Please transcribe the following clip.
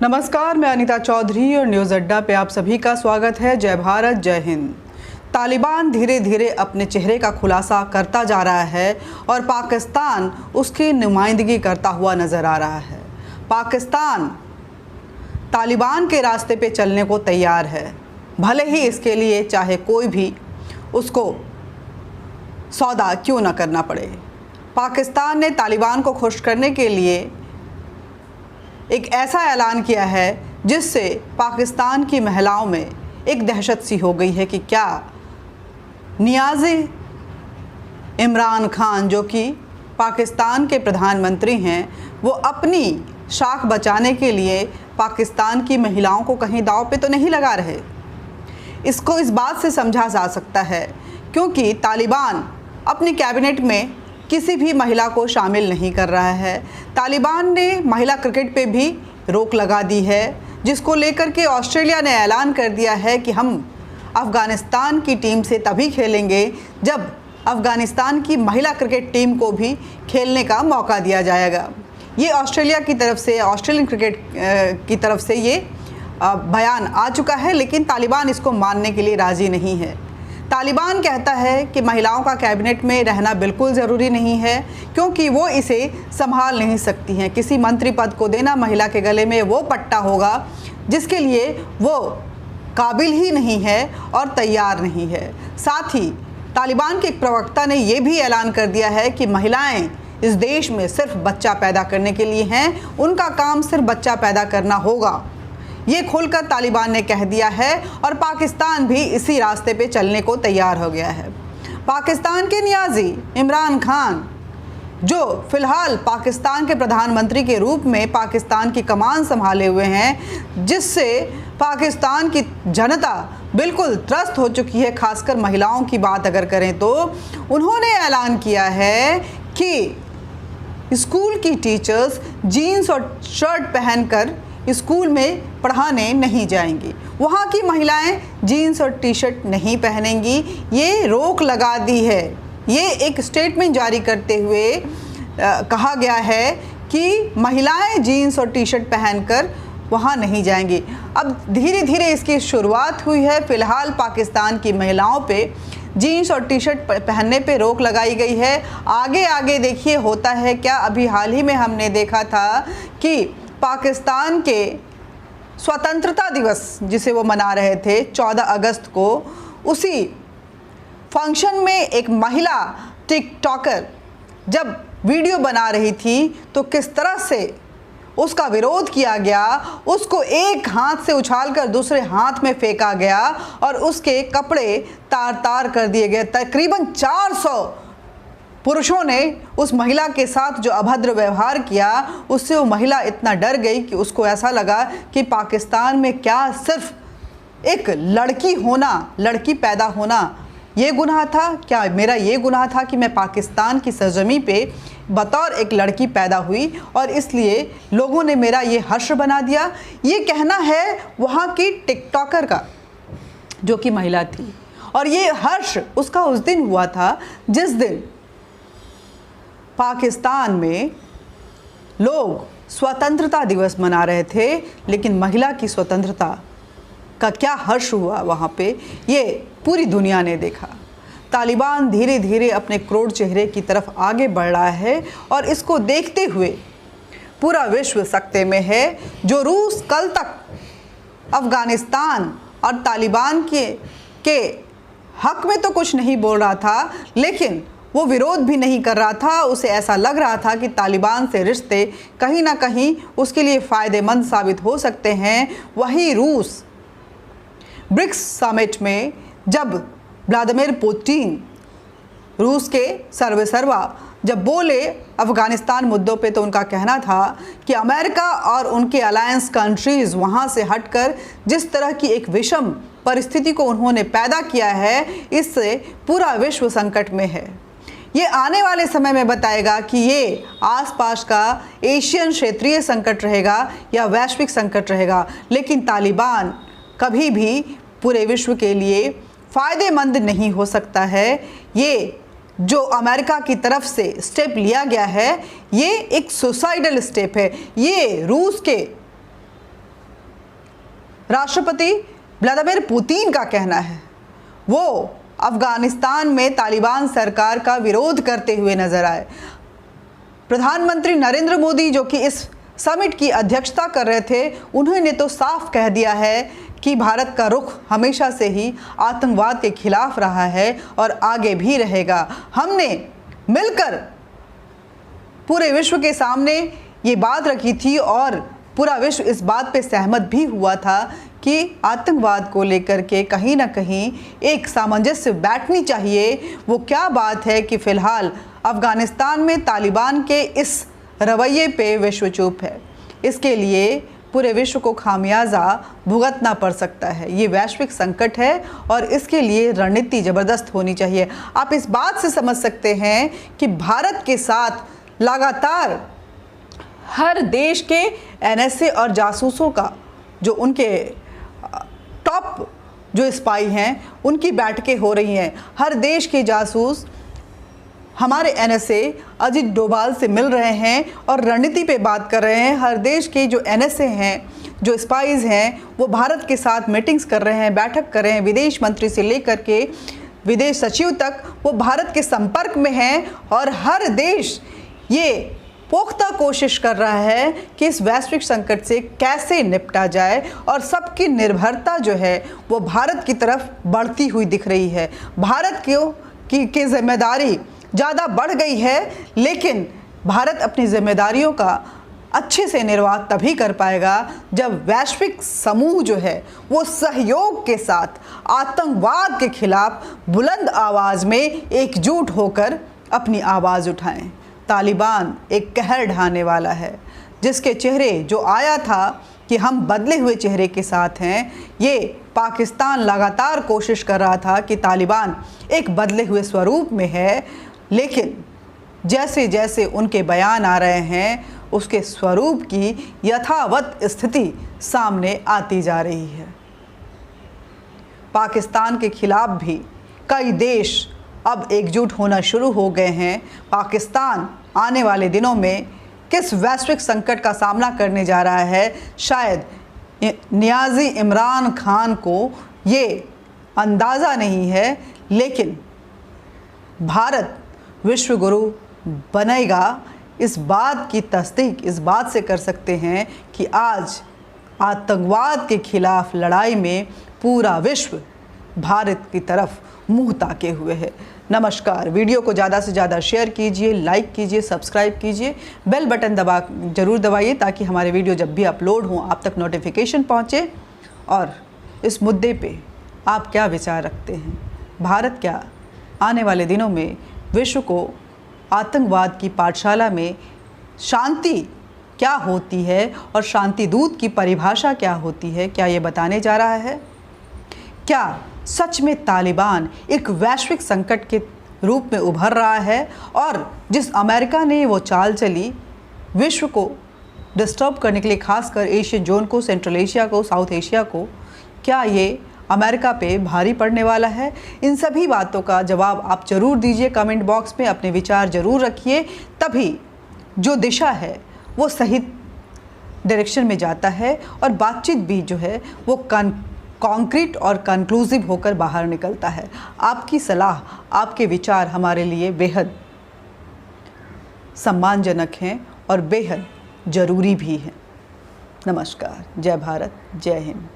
नमस्कार, मैं अनीता चौधरी और न्यूज़ अड्डा पे आप सभी का स्वागत है। जय भारत, जय हिंद। तालिबान धीरे धीरे अपने चेहरे का खुलासा करता जा रहा है और पाकिस्तान उसकी नुमाइंदगी करता हुआ नज़र आ रहा है। पाकिस्तान तालिबान के रास्ते पे चलने को तैयार है, भले ही इसके लिए चाहे कोई भी उसको सौदा क्यों न करना पड़े। पाकिस्तान ने तालिबान को खुश करने के लिए एक ऐसा ऐलान किया है जिससे पाकिस्तान की महिलाओं में एक दहशत सी हो गई है कि क्या नियाज़ी इमरान खान, जो कि पाकिस्तान के प्रधानमंत्री हैं, वो अपनी शाख बचाने के लिए पाकिस्तान की महिलाओं को कहीं दांव पे तो नहीं लगा रहे। इसको इस बात से समझा जा सकता है क्योंकि तालिबान अपनी कैबिनेट में किसी भी महिला को शामिल नहीं कर रहा है। तालिबान ने महिला क्रिकेट पे भी रोक लगा दी है, जिसको लेकर के ऑस्ट्रेलिया ने ऐलान कर दिया है कि हम अफ़गानिस्तान की टीम से तभी खेलेंगे जब अफ़गानिस्तान की महिला क्रिकेट टीम को भी खेलने का मौका दिया जाएगा। ये ऑस्ट्रेलिया की तरफ से, ऑस्ट्रेलियन क्रिकेट की तरफ से ये बयान आ चुका है, लेकिन तालिबान इसको मानने के लिए राज़ी नहीं है। तालिबान कहता है कि महिलाओं का कैबिनेट में रहना बिल्कुल ज़रूरी नहीं है क्योंकि वो इसे संभाल नहीं सकती हैं। किसी मंत्री पद को देना महिला के गले में वो पट्टा होगा जिसके लिए वो काबिल ही नहीं है और तैयार नहीं है। साथ ही तालिबान के एक प्रवक्ता ने ये भी ऐलान कर दिया है कि महिलाएं इस देश में सिर्फ बच्चा पैदा करने के लिए हैं, उनका काम सिर्फ बच्चा पैदा करना होगा। ये खोलकर तालिबान ने कह दिया है और पाकिस्तान भी इसी रास्ते पे चलने को तैयार हो गया है। पाकिस्तान के नियाज़ी इमरान खान, जो फ़िलहाल पाकिस्तान के प्रधानमंत्री के रूप में पाकिस्तान की कमान संभाले हुए हैं, जिससे पाकिस्तान की जनता बिल्कुल त्रस्त हो चुकी है, खासकर महिलाओं की बात अगर करें तो उन्होंने ऐलान किया है कि स्कूल की टीचर्स जीन्स और शर्ट पहनकर स्कूल में पढ़ाने नहीं जाएंगी। वहाँ की महिलाएं जीन्स और टी शर्ट नहीं पहनेंगी, ये रोक लगा दी है। ये एक स्टेटमेंट जारी करते हुए कहा गया है कि महिलाएं जीन्स और टी शर्ट पहनकर वहाँ नहीं जाएंगी। अब धीरे धीरे इसकी शुरुआत हुई है। फ़िलहाल पाकिस्तान की महिलाओं पे जीन्स और टी शर्ट पहनने पे रोक लगाई गई है। आगे आगे देखिए होता है क्या। अभी हाल ही में हमने देखा था कि पाकिस्तान के स्वतंत्रता दिवस जिसे वो मना रहे थे 14 अगस्त को, उसी फंक्शन में एक महिला टिकटॉकर जब वीडियो बना रही थी तो किस तरह से उसका विरोध किया गया। उसको एक हाथ से उछालकर दूसरे हाथ में फेंका गया और उसके कपड़े तार तार कर दिए गए। तकरीबन 400 पुरुषों ने उस महिला के साथ जो अभद्र व्यवहार किया, उससे वो महिला इतना डर गई कि उसको ऐसा लगा कि पाकिस्तान में क्या सिर्फ एक लड़की होना, लड़की पैदा होना ये गुनाह था? क्या मेरा ये गुनाह था कि मैं पाकिस्तान की सरजमी पे बतौर एक लड़की पैदा हुई और इसलिए लोगों ने मेरा ये हर्ष बना दिया? ये कहना है वहाँ की टिकटॉकर का, जो कि महिला थी। और ये हर्ष उसका उस दिन हुआ था जिस दिन पाकिस्तान में लोग स्वतंत्रता दिवस मना रहे थे, लेकिन महिला की स्वतंत्रता का क्या हर्ष हुआ वहाँ पे, ये पूरी दुनिया ने देखा। तालिबान धीरे धीरे अपने क्रोध चेहरे की तरफ आगे बढ़ रहा है और इसको देखते हुए पूरा विश्व सकते में है। जो रूस कल तक अफ़गानिस्तान और तालिबान के हक में तो कुछ नहीं बोल रहा था, लेकिन वो विरोध भी नहीं कर रहा था। उसे ऐसा लग रहा था कि तालिबान से रिश्ते कहीं ना कहीं उसके लिए फ़ायदेमंद साबित हो सकते हैं। वही रूस ब्रिक्स समिट में जब व्लादिमीर पुतिन, रूस के सर्वेसर्वा, जब बोले अफ़गानिस्तान मुद्दों पे, तो उनका कहना था कि अमेरिका और उनके अलायंस कंट्रीज़ वहाँ से हटकर जिस तरह की एक विषम परिस्थिति को उन्होंने पैदा किया है, इससे पूरा विश्व संकट में है। ये आने वाले समय में बताएगा कि ये आसपास का एशियन क्षेत्रीय संकट रहेगा या वैश्विक संकट रहेगा, लेकिन तालिबान कभी भी पूरे विश्व के लिए फ़ायदेमंद नहीं हो सकता है। ये जो अमेरिका की तरफ से स्टेप लिया गया है, ये एक सुसाइडल स्टेप है। ये रूस के राष्ट्रपति व्लादिमीर पुतिन का कहना है। वो अफगानिस्तान में तालिबान सरकार का विरोध करते हुए नजर आए। प्रधानमंत्री नरेंद्र मोदी जो कि इस समिट की अध्यक्षता कर रहे थे, उन्होंने तो साफ कह दिया है कि भारत का रुख हमेशा से ही आतंकवाद के खिलाफ रहा है और आगे भी रहेगा। हमने मिलकर पूरे विश्व के सामने ये बात रखी थी और पूरा विश्व इस बात पे सहमत भी हुआ था कि आतंकवाद को लेकर के कहीं ना कहीं एक सामंजस्य बैठनी चाहिए। वो क्या बात है कि फ़िलहाल अफ़गानिस्तान में तालिबान के इस रवैये पे विश्व चुप है। इसके लिए पूरे विश्व को खामियाजा भुगतना पड़ सकता है। ये वैश्विक संकट है और इसके लिए रणनीति ज़बरदस्त होनी चाहिए। आप इस बात से समझ सकते हैं कि भारत के साथ लगातार हर देश के एनएसए और जासूसों का जो उनके टॉप जो स्पाई हैं उनकी बैठकें हो रही हैं। हर देश के जासूस हमारे एनएसए अजित डोभाल से मिल रहे हैं और रणनीति पे बात कर रहे हैं। हर देश के जो एनएसए हैं, जो स्पाइज़ हैं, वो भारत के साथ मीटिंग्स कर रहे हैं, बैठक कर रहे हैं। विदेश मंत्री से लेकर के विदेश सचिव तक वो भारत के संपर्क में हैं और हर देश ये पुख्ता कोशिश कर रहा है कि इस वैश्विक संकट से कैसे निपटा जाए और सबकी निर्भरता जो है वो भारत की तरफ बढ़ती हुई दिख रही है। भारत की जिम्मेदारी ज़्यादा बढ़ गई है, लेकिन भारत अपनी जिम्मेदारियों का अच्छे से निर्वाह तभी कर पाएगा जब वैश्विक समूह जो है वो सहयोग के साथ आतंकवाद के खिलाफ बुलंद आवाज़ में एकजुट होकर अपनी आवाज़ उठाएं। तालिबान एक कहर ढाने वाला है, जिसके चेहरे जो आया था कि हम बदले हुए चेहरे के साथ हैं। ये पाकिस्तान लगातार कोशिश कर रहा था कि तालिबान एक बदले हुए स्वरूप में है, लेकिन जैसे जैसे उनके बयान आ रहे हैं उसके स्वरूप की यथावत स्थिति सामने आती जा रही है। पाकिस्तान के खिलाफ भी कई देश अब एकजुट होना शुरू हो गए हैं। पाकिस्तान आने वाले दिनों में किस वैश्विक संकट का सामना करने जा रहा है, शायद नियाज़ी इमरान खान को ये अंदाज़ा नहीं है, लेकिन भारत विश्व गुरु बनेगा, इस बात की तस्दीक इस बात से कर सकते हैं कि आज आतंकवाद के खिलाफ लड़ाई में पूरा विश्व भारत की तरफ मुंह ताके हुए है। नमस्कार। वीडियो को ज़्यादा से ज़्यादा शेयर कीजिए, लाइक कीजिए, सब्सक्राइब कीजिए, बेल बटन ज़रूर दबाइए ताकि हमारे वीडियो जब भी अपलोड हों आप तक नोटिफिकेशन पहुँचे। और इस मुद्दे पे आप क्या विचार रखते हैं? भारत क्या आने वाले दिनों में विश्व को आतंकवाद की पाठशाला में शांति क्या होती है और शांति दूत की परिभाषा क्या होती है, क्या ये बताने जा रहा है? क्या सच में तालिबान एक वैश्विक संकट के रूप में उभर रहा है और जिस अमेरिका ने वो चाल चली विश्व को डिस्टर्ब करने के लिए, खासकर एशियन जोन को, सेंट्रल एशिया को, साउथ एशिया को, क्या ये अमेरिका पे भारी पड़ने वाला है? इन सभी बातों का जवाब आप ज़रूर दीजिए कमेंट बॉक्स में, अपने विचार ज़रूर रखिए, तभी जो दिशा है वो सही डायरेक्शन में जाता है और बातचीत भी जो है वो कॉन्क्रीट और कंक्लूसिव होकर बाहर निकलता है। आपकी सलाह, आपके विचार हमारे लिए बेहद सम्मानजनक हैं और बेहद ज़रूरी भी हैं। नमस्कार। जय भारत, जय हिंद।